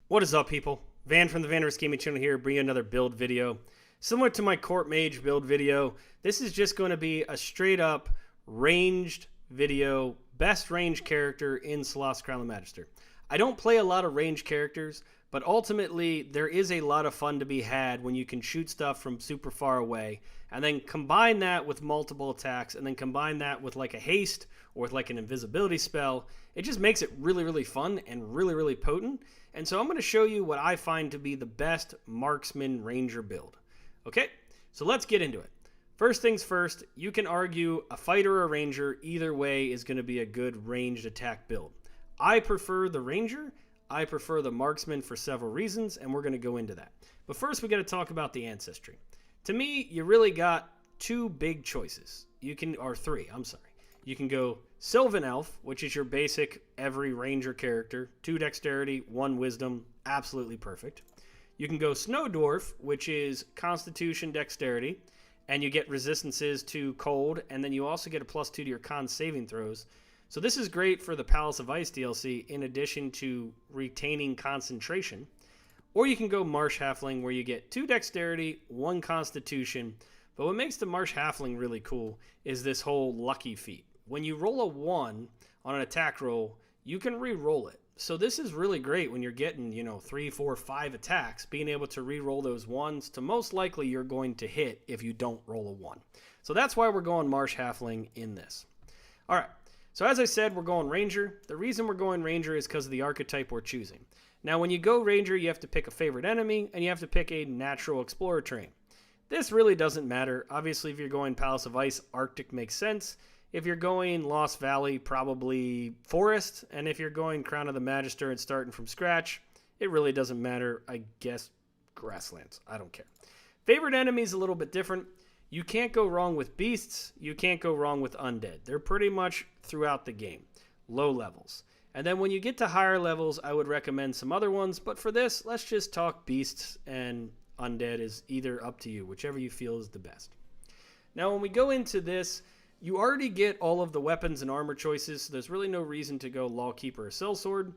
What is up, people? Van from the Vander's Gaming channel here, bringing you another build video. Similar to my Court Mage build video, this is just going to be a straight up ranged video, best range character in Solasta Crown of the Magister. I don't play a lot of ranged characters, but ultimately there is a lot of fun to be had when you can shoot stuff from super far away, and then combine that with multiple attacks, and then combine that with like a haste or with like an invisibility spell. It just makes it really, really fun and really, really potent. And so I'm going to show you what I find to be the best marksman ranger build. Okay, so let's get into it. First things first, you can argue a fighter or a ranger, either way is going to be a good ranged attack build. I prefer the ranger. I prefer the marksman for several reasons, and we're going to go into that. But first, we got to talk about the ancestry. To me, you really got two big choices. Or three, I'm sorry. You can go Sylvan Elf, which is your basic every ranger character. 2 dexterity, 1 wisdom, absolutely perfect. You can go Snow Dwarf, which is constitution dexterity, and you get resistances to cold, and then you also get a +2 to your con saving throws. So this is great for the Palace of Ice DLC in addition to retaining concentration. Or you can go Marsh Halfling, where you get 2 dexterity, 1 constitution. But what makes the Marsh Halfling really cool is this whole lucky feat. When you roll a 1 on an attack roll, you can re-roll it. So this is really great when you're getting, 3, 4, 5 attacks, being able to re-roll those 1s to most likely you're going to hit if you don't roll a 1. So that's why we're going Marsh Halfling in this. All right. So as I said, we're going Ranger. The reason we're going Ranger is because of the archetype we're choosing. Now, when you go Ranger, you have to pick a favorite enemy, and you have to pick a natural explorer terrain. This really doesn't matter. Obviously, if you're going Palace of Ice, Arctic makes sense. If you're going Lost Valley, probably Forest. And if you're going Crown of the Magister and starting from scratch, it really doesn't matter. I guess Grasslands. I don't care. Favorite enemy is a little bit different. You can't go wrong with beasts. You can't go wrong with undead. They're pretty much throughout the game. Low levels. And then when you get to higher levels, I would recommend some other ones. But for this, let's just talk beasts, and undead is either up to you, whichever you feel is the best. Now, when we go into this, you already get all of the weapons and armor choices, so there's really no reason to go Lawkeeper or Sellsword.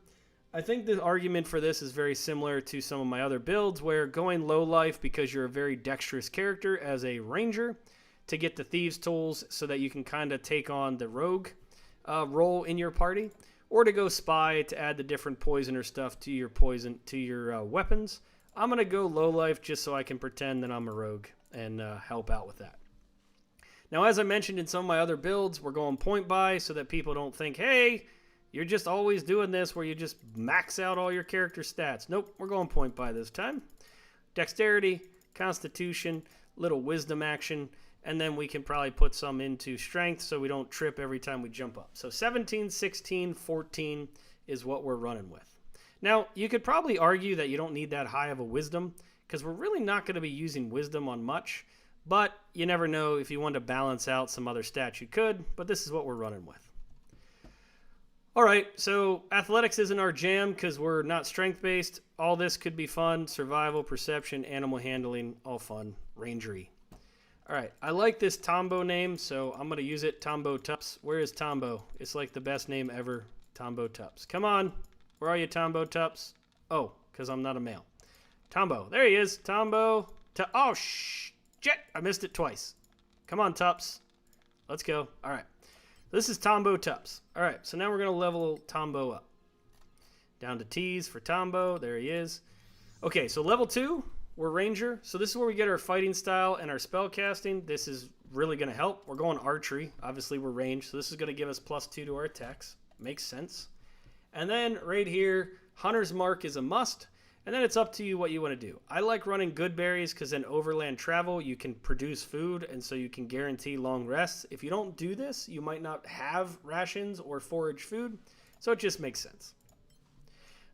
I think the argument for this is very similar to some of my other builds, where going low life because you're a very dexterous character as a ranger to get the thieves tools so that you can kind of take on the rogue role in your party, or to go spy to add the different poisoner stuff to your weapons. I'm going to go low life just so I can pretend that I'm a rogue and help out with that. Now, as I mentioned in some of my other builds, we're going point buy so that people don't think, hey, you're just always doing this where you just max out all your character stats. Nope, we're going point buy this time. Dexterity, constitution, little wisdom action, and then we can probably put some into strength so we don't trip every time we jump up. So 17, 16, 14 is what we're running with. Now, you could probably argue that you don't need that high of a wisdom because we're really not going to be using wisdom on much. But you never know, if you want to balance out some other stats, you could. But this is what we're running with. All right, so athletics isn't our jam because we're not strength-based. All this could be fun. Survival, perception, animal handling, all fun. Rangery. All right, I like this Tombo name, so I'm going to use it. Tombo Tups. Where is Tombo? It's like the best name ever. Tombo Tups. Come on. Where are you, Tombo Tups? Oh, because I'm not a male. Tombo. There he is. Tombo. Oh, shit. I missed it twice. Come on, Tups. Let's go. All right. This is Tombo Tups. All right. So now we're going to level Tombo up. Down to T's for Tombo. There he is. Okay. So level 2, we're Ranger. So this is where we get our fighting style and our spell casting. This is really going to help. We're going Archery. Obviously, we're ranged. So this is going to give us +2 to our attacks. Makes sense. And then right here, Hunter's Mark is a must. And then it's up to you what you want to do. I like running good berries because then overland travel, you can produce food, and so you can guarantee long rests. If you don't do this, you might not have rations or forage food, so it just makes sense.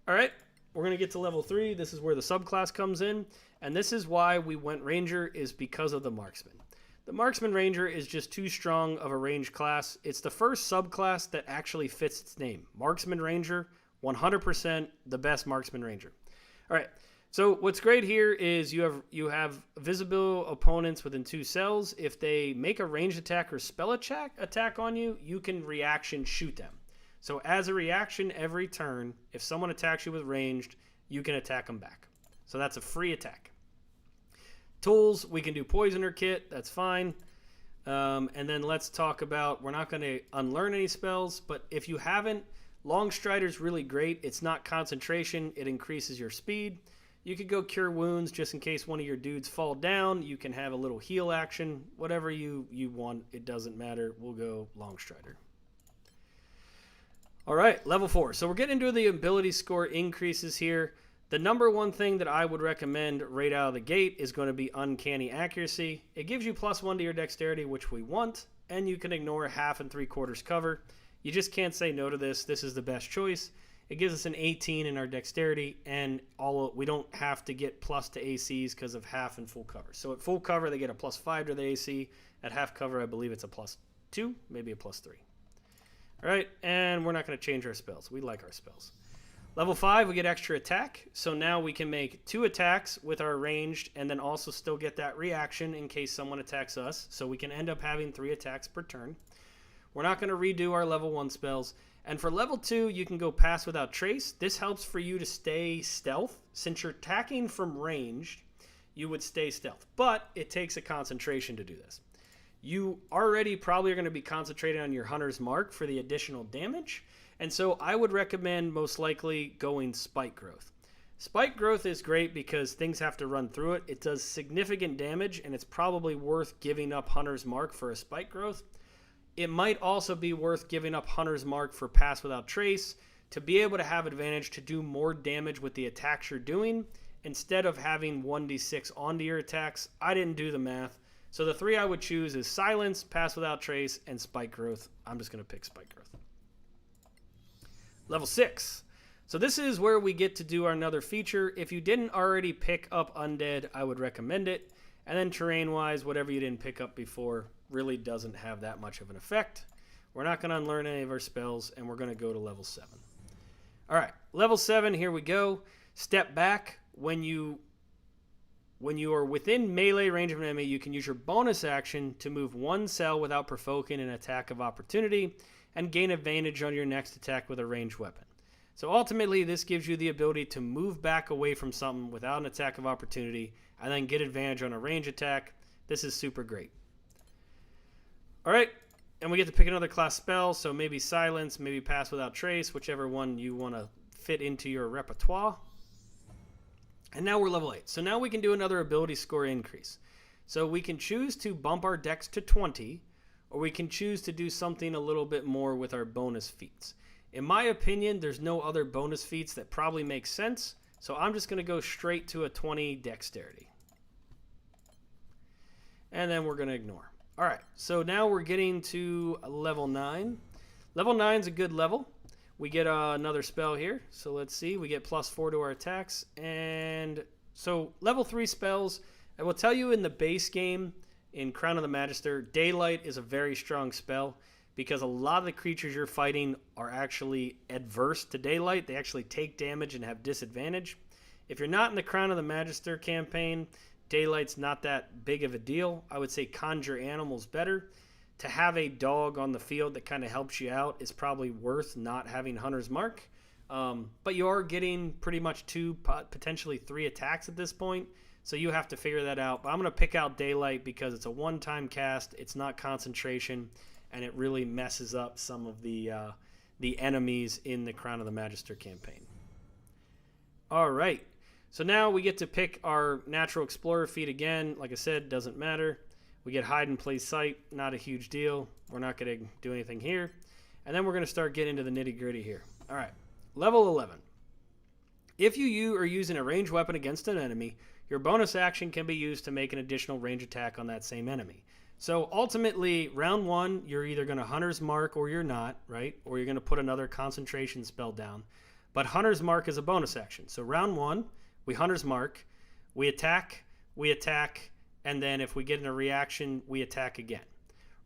All right, we're going to get to level 3. This is where the subclass comes in, and this is why we went Ranger, is because of the Marksman. The Marksman Ranger is just too strong of a range class. It's the first subclass that actually fits its name. Marksman Ranger, 100% the best Marksman Ranger. All right, so what's great here is you have visible opponents within 2 cells. If they make a ranged attack or spell attack on you, you can reaction shoot them. So as a reaction every turn, if someone attacks you with ranged, you can attack them back. So that's a free attack. Tools, we can do Poisoner Kit. That's fine. And then let's talk about, we're not going to unlearn any spells, but if you haven't, Long Strider's really great. It's not concentration. It increases your speed. You could go Cure Wounds just in case one of your dudes fall down. You can have a little heal action. Whatever you want, it doesn't matter. We'll go Long Strider. All right, level 4. So we're getting into the ability score increases here. The number one thing that I would recommend right out of the gate is going to be Uncanny Accuracy. It gives you +1 to your dexterity, which we want, and you can ignore 1/2 and 3/4 cover. You just can't say no to this. This is the best choice. It gives us an 18 in our dexterity, and we don't have to get plus to ACs because of 1/2 and full cover. So at full cover, they get a +5 to the AC. At 1/2 cover, I believe it's a +2, maybe a +3. All right, and we're not going to change our spells. We like our spells. Level 5, we get extra attack. So now we can make 2 attacks with our ranged and then also still get that reaction in case someone attacks us. So we can end up having 3 attacks per turn. We're not going to redo our level 1 spells. And for level 2, you can go Pass Without Trace. This helps for you to stay stealth. Since you're attacking from ranged, you would stay stealth. But it takes a concentration to do this. You already probably are going to be concentrating on your Hunter's Mark for the additional damage. And so I would recommend most likely going Spike Growth. Spike Growth is great because things have to run through it. It does significant damage, and it's probably worth giving up Hunter's Mark for a Spike Growth. It might also be worth giving up Hunter's Mark for Pass Without Trace to be able to have advantage to do more damage with the attacks you're doing instead of having 1d6 onto your attacks. I didn't do the math. So the 3 I would choose is Silence, Pass Without Trace, and Spike Growth. I'm just going to pick Spike Growth. Level 6. So this is where we get to do another feature. If you didn't already pick up Undead, I would recommend it. And then terrain-wise, whatever you didn't pick up before really doesn't have that much of an effect. We're not going to unlearn any of our spells, and we're going to go to level 7. All right, level 7, here we go. Step back. When you are within melee range of an enemy, you can use your bonus action to move 1 cell without provoking an attack of opportunity and gain advantage on your next attack with a ranged weapon. So ultimately, this gives you the ability to move back away from something without an attack of opportunity and then get advantage on a range attack. This is super great. All right, and we get to pick another class spell, so maybe Silence, maybe Pass Without Trace, whichever one you want to fit into your repertoire. And now we're level 8. So now we can do another ability score increase. So we can choose to bump our dex to 20, or we can choose to do something a little bit more with our bonus feats. In my opinion, there's no other bonus feats that probably make sense, so I'm just going to go straight to a 20 dexterity. And then we're going to ignore. All right, so now we're getting to level 9. Level 9 is a good level. We get another spell here, so let's see. We get +4 to our attacks, and so level 3 spells, I will tell you in the base game, in Crown of the Magister, Daylight is a very strong spell because a lot of the creatures you're fighting are actually adverse to Daylight. They actually take damage and have disadvantage. If you're not in the Crown of the Magister campaign, Daylight's not that big of a deal. I would say Conjure Animal's better. To have a dog on the field that kind of helps you out is probably worth not having Hunter's Mark. But you are getting pretty much 2, potentially 3 attacks at this point. So you have to figure that out. But I'm going to pick out Daylight because it's a one-time cast. It's not concentration. And it really messes up some of the enemies in the Crown of the Magister campaign. All right. So now we get to pick our Natural Explorer feat again. Like I said, doesn't matter. We get Hide and Play Sight. Not a huge deal. We're not going to do anything here. And then we're going to start getting into the nitty-gritty here. All right. Level 11. If you are using a ranged weapon against an enemy, your bonus action can be used to make an additional range attack on that same enemy. So ultimately, round 1, you're either going to Hunter's Mark or you're not, right? Or you're going to put another concentration spell down. But Hunter's Mark is a bonus action. So round 1, we Hunter's Mark, we attack, and then if we get in a reaction, we attack again.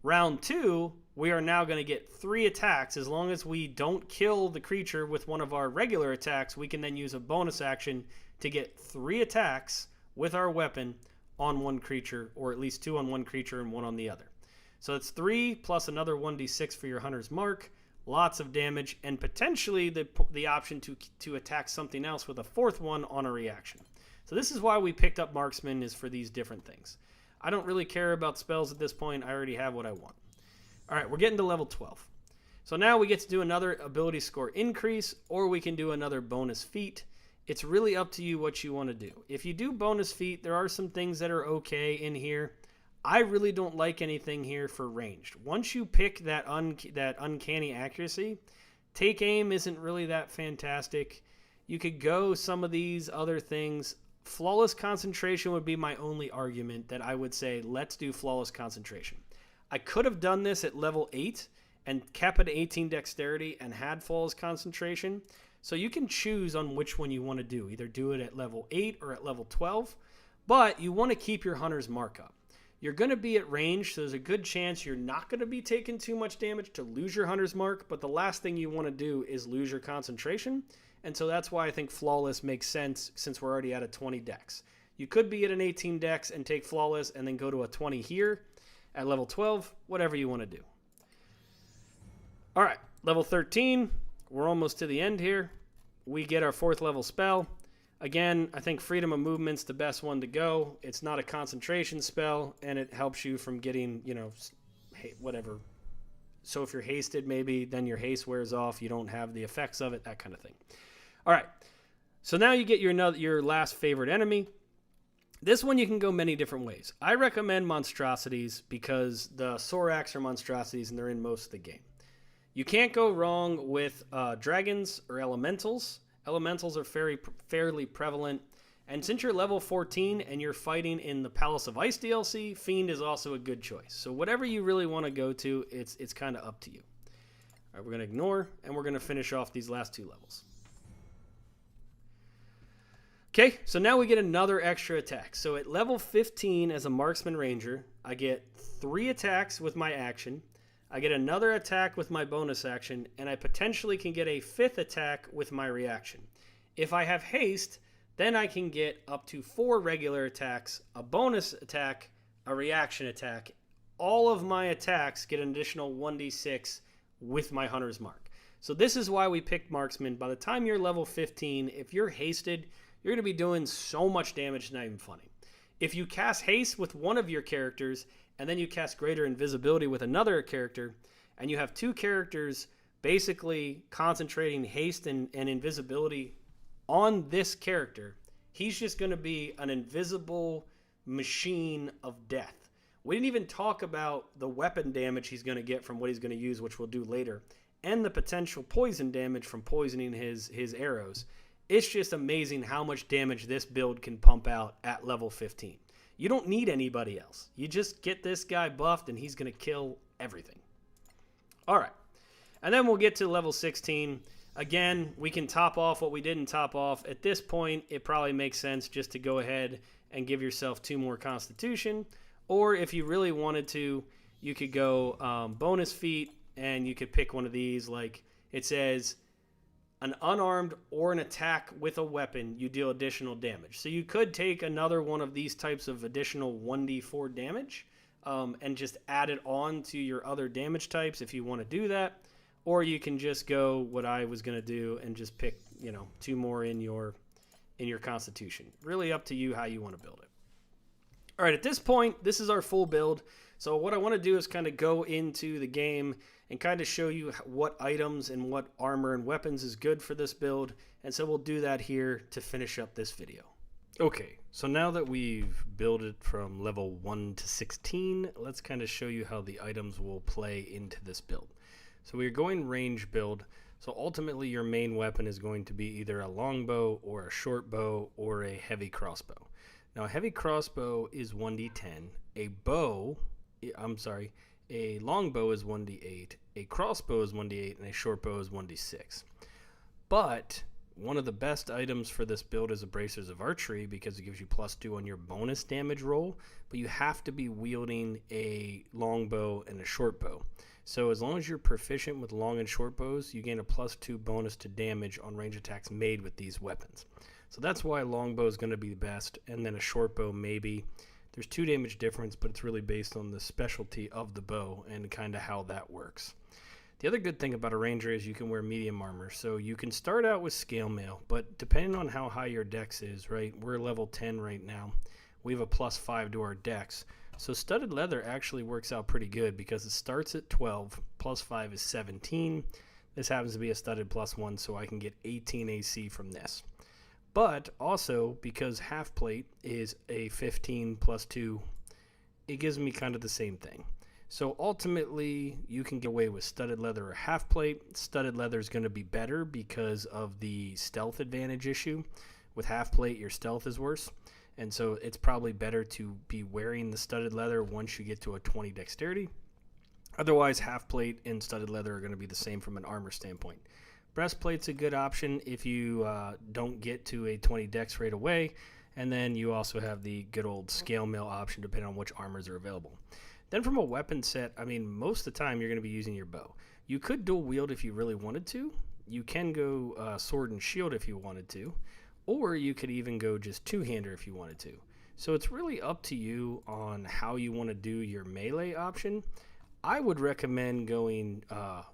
Round 2, we are now going to get 3 attacks. As long as we don't kill the creature with one of our regular attacks, we can then use a bonus action to get 3 attacks with our weapon on one creature, or at least 2 on one creature and 1 on the other. So it's 3 plus another 1d6 for your Hunter's Mark. lots of damage, and potentially the option to attack something else with a fourth one on a reaction. So this is why we picked up Marksman, is for these different things. I don't really care about spells at this point. I already have what I want. All right, we're getting to level 12. So now we get to do another ability score increase, or we can do another bonus feat. It's really up to you what you want to do. If you do bonus feat, there are some things that are okay in here. I really don't like anything here for ranged. Once you pick that uncanny accuracy, take aim isn't really that fantastic. You could go some of these other things. Flawless concentration would be my only argument that I would say, let's do flawless concentration. I could have done this at level 8 and kept at 18 dexterity and had flawless concentration. So you can choose on which one you want to do. Either do it at level 8 or at level 12. But you want to keep your hunter's mark up. You're going to be at range, so there's a good chance you're not going to be taking too much damage to lose your hunter's mark. But the last thing you want to do is lose your concentration. And so that's why I think flawless makes sense, since we're already at a 20 dex. You could be at an 18 dex and take flawless and then go to a 20 here at level 12, whatever you want to do. All right, level 13. We're almost to the end here. We get our 4th level spell. Again, I think freedom of movement's the best one to go. It's not a concentration spell, and it helps you from getting, whatever. So if you're hasted, maybe then your haste wears off. You don't have the effects of it, that kind of thing. All right, so now you get your last favorite enemy. This one you can go many different ways. I recommend monstrosities because the Soraks are monstrosities, and they're in most of the game. You can't go wrong with dragons or elementals. Elementals are fairly prevalent. And since you're level 14 and you're fighting in the Palace of Ice DLC, Fiend is also a good choice. So whatever you really want to go to, it's kind of up to you. All right, we're going to ignore, and we're going to finish off these last 2 levels. Okay, so now we get another extra attack. So at level 15 as a Marksman Ranger, I get 3 attacks with my action. I get another attack with my bonus action, and I potentially can get a 5th attack with my reaction. If I have haste, then I can get up to 4 regular attacks, a bonus attack, a reaction attack. All of my attacks get an additional 1d6 with my hunter's mark. So this is why we picked Marksman. By the time you're level 15, if you're hasted, you're going to be doing so much damage, it's not even funny. If you cast haste with one of your characters, and then you cast greater invisibility with another character, and you have 2 characters basically concentrating haste and invisibility on this character, he's just going to be an invisible machine of death. We didn't even talk about the weapon damage he's going to get from what he's going to use, which we'll do later, and the potential poison damage from poisoning his arrows. It's just amazing how much damage this build can pump out at level 15. You don't need anybody else. You just get this guy buffed, and he's going to kill everything. All right. And then we'll get to level 16. Again, we can top off what we didn't top off. At this point, it probably makes sense just to go ahead and give yourself 2 more Constitution. Or if you really wanted to, you could go bonus feat, and you could pick one of these. Like it says, an unarmed or an attack with a weapon, you deal additional damage. So you could take another one of these types of additional 1d4 damage and just add it on to your other damage types if you want to do that. Or you can just go what I was going to do and just pick, 2 more in your Constitution. Really up to you how you want to build it. All right, at this point, this is our full build. So what I want to do is kind of go into the game and kind of show you what items and what armor and weapons is good for this build. And so we'll do that here to finish up this video. Okay, so now that we've built it from level 1 to 16, let's kind of show you how the items will play into this build. So we're going range build. So ultimately your main weapon is going to be either a longbow or a short bow or a heavy crossbow. Now a heavy crossbow is 1d10, a longbow is 1d8, a crossbow is 1d8, and a short bow is 1d6. But one of the best items for this build is a Bracers of Archery because it gives you +2 on your bonus damage roll, but you have to be wielding a longbow and a short bow. So as long as you're proficient with long and short bows, you gain a +2 bonus to damage on range attacks made with these weapons. So that's why longbow is going to be the best, and then a short bow maybe. There's 2 damage difference, but it's really based on the specialty of the bow and kind of how that works. The other good thing about a ranger is you can wear medium armor. So you can start out with scale mail, but depending on how high your dex is, right? We're level 10 right now. We have a +5 to our dex. So studded leather actually works out pretty good because it starts at 12, +5 is 17. This happens to be a studded +1, so I can get 18 AC from this. But also, because half plate is a 15 +2, it gives me kind of the same thing. So ultimately, you can get away with studded leather or half plate. Studded leather is going to be better because of the stealth advantage issue. With half plate, your stealth is worse. And so it's probably better to be wearing the studded leather once you get to a 20 dexterity. Otherwise, half plate and studded leather are going to be the same from an armor standpoint. Breastplate's a good option if you don't get to a 20 dex right away. And then you also have the good old scale mail option depending on which armors are available. Then from a weapon set, I mean, most of the time you're going to be using your bow. You could dual wield if you really wanted to. You can go sword and shield if you wanted to. Or you could even go just two-hander if you wanted to. So it's really up to you on how you want to do your melee option. I would recommend going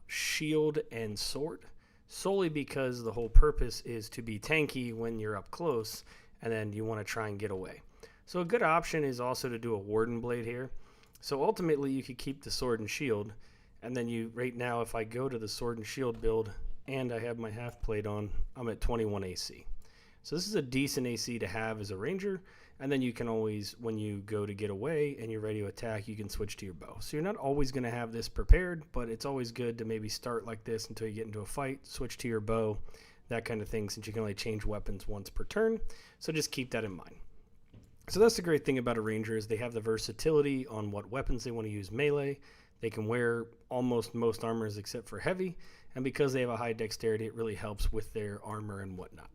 shield and sword, solely because the whole purpose is to be tanky when you're up close, and then you want to try and get away. So a good option is also to do a warden blade here. So ultimately you could keep the sword and shield, and then you, right now if I go to the sword and shield build and I have my half plate on, I'm at 21 AC. So this is a decent AC to have as a ranger, and then you can always, when you go to get away and you're ready to attack, you can switch to your bow. So you're not always going to have this prepared, but it's always good to maybe start like this until you get into a fight, switch to your bow, that kind of thing, since you can only change weapons once per turn. So just keep that in mind. So that's the great thing about a ranger is they have the versatility on what weapons they want to use melee. They can wear almost most armors except for heavy, and because they have a high dexterity, it really helps with their armor and whatnot.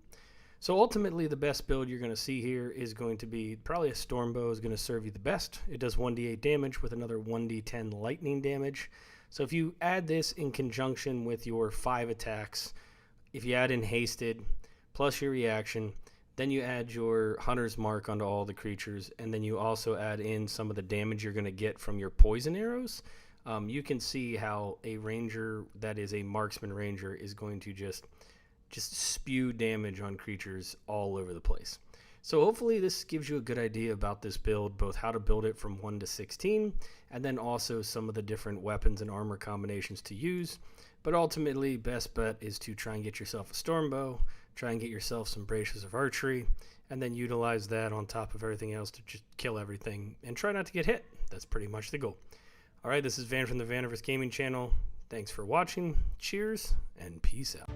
So ultimately, the best build you're going to see here is going to be probably a storm bow is going to serve you the best. It does 1d8 damage with another 1d10 lightning damage. So if you add this in conjunction with your 5 attacks, if you add in hasted plus your reaction, then you add your hunter's mark onto all the creatures, and then you also add in some of the damage you're going to get from your poison arrows. You can see how a ranger that is a marksman ranger is going to just spew damage on creatures all over the place. So hopefully this gives you a good idea about this build, both how to build it from 1 to 16, and then also some of the different weapons and armor combinations to use. But ultimately, best bet is to try and get yourself a storm bow, try and get yourself some braces of archery, and then utilize that on top of everything else to just kill everything and try not to get hit. That's pretty much the goal. All right, this is Van from the Vaniverse Gaming channel. Thanks for watching. Cheers and peace out.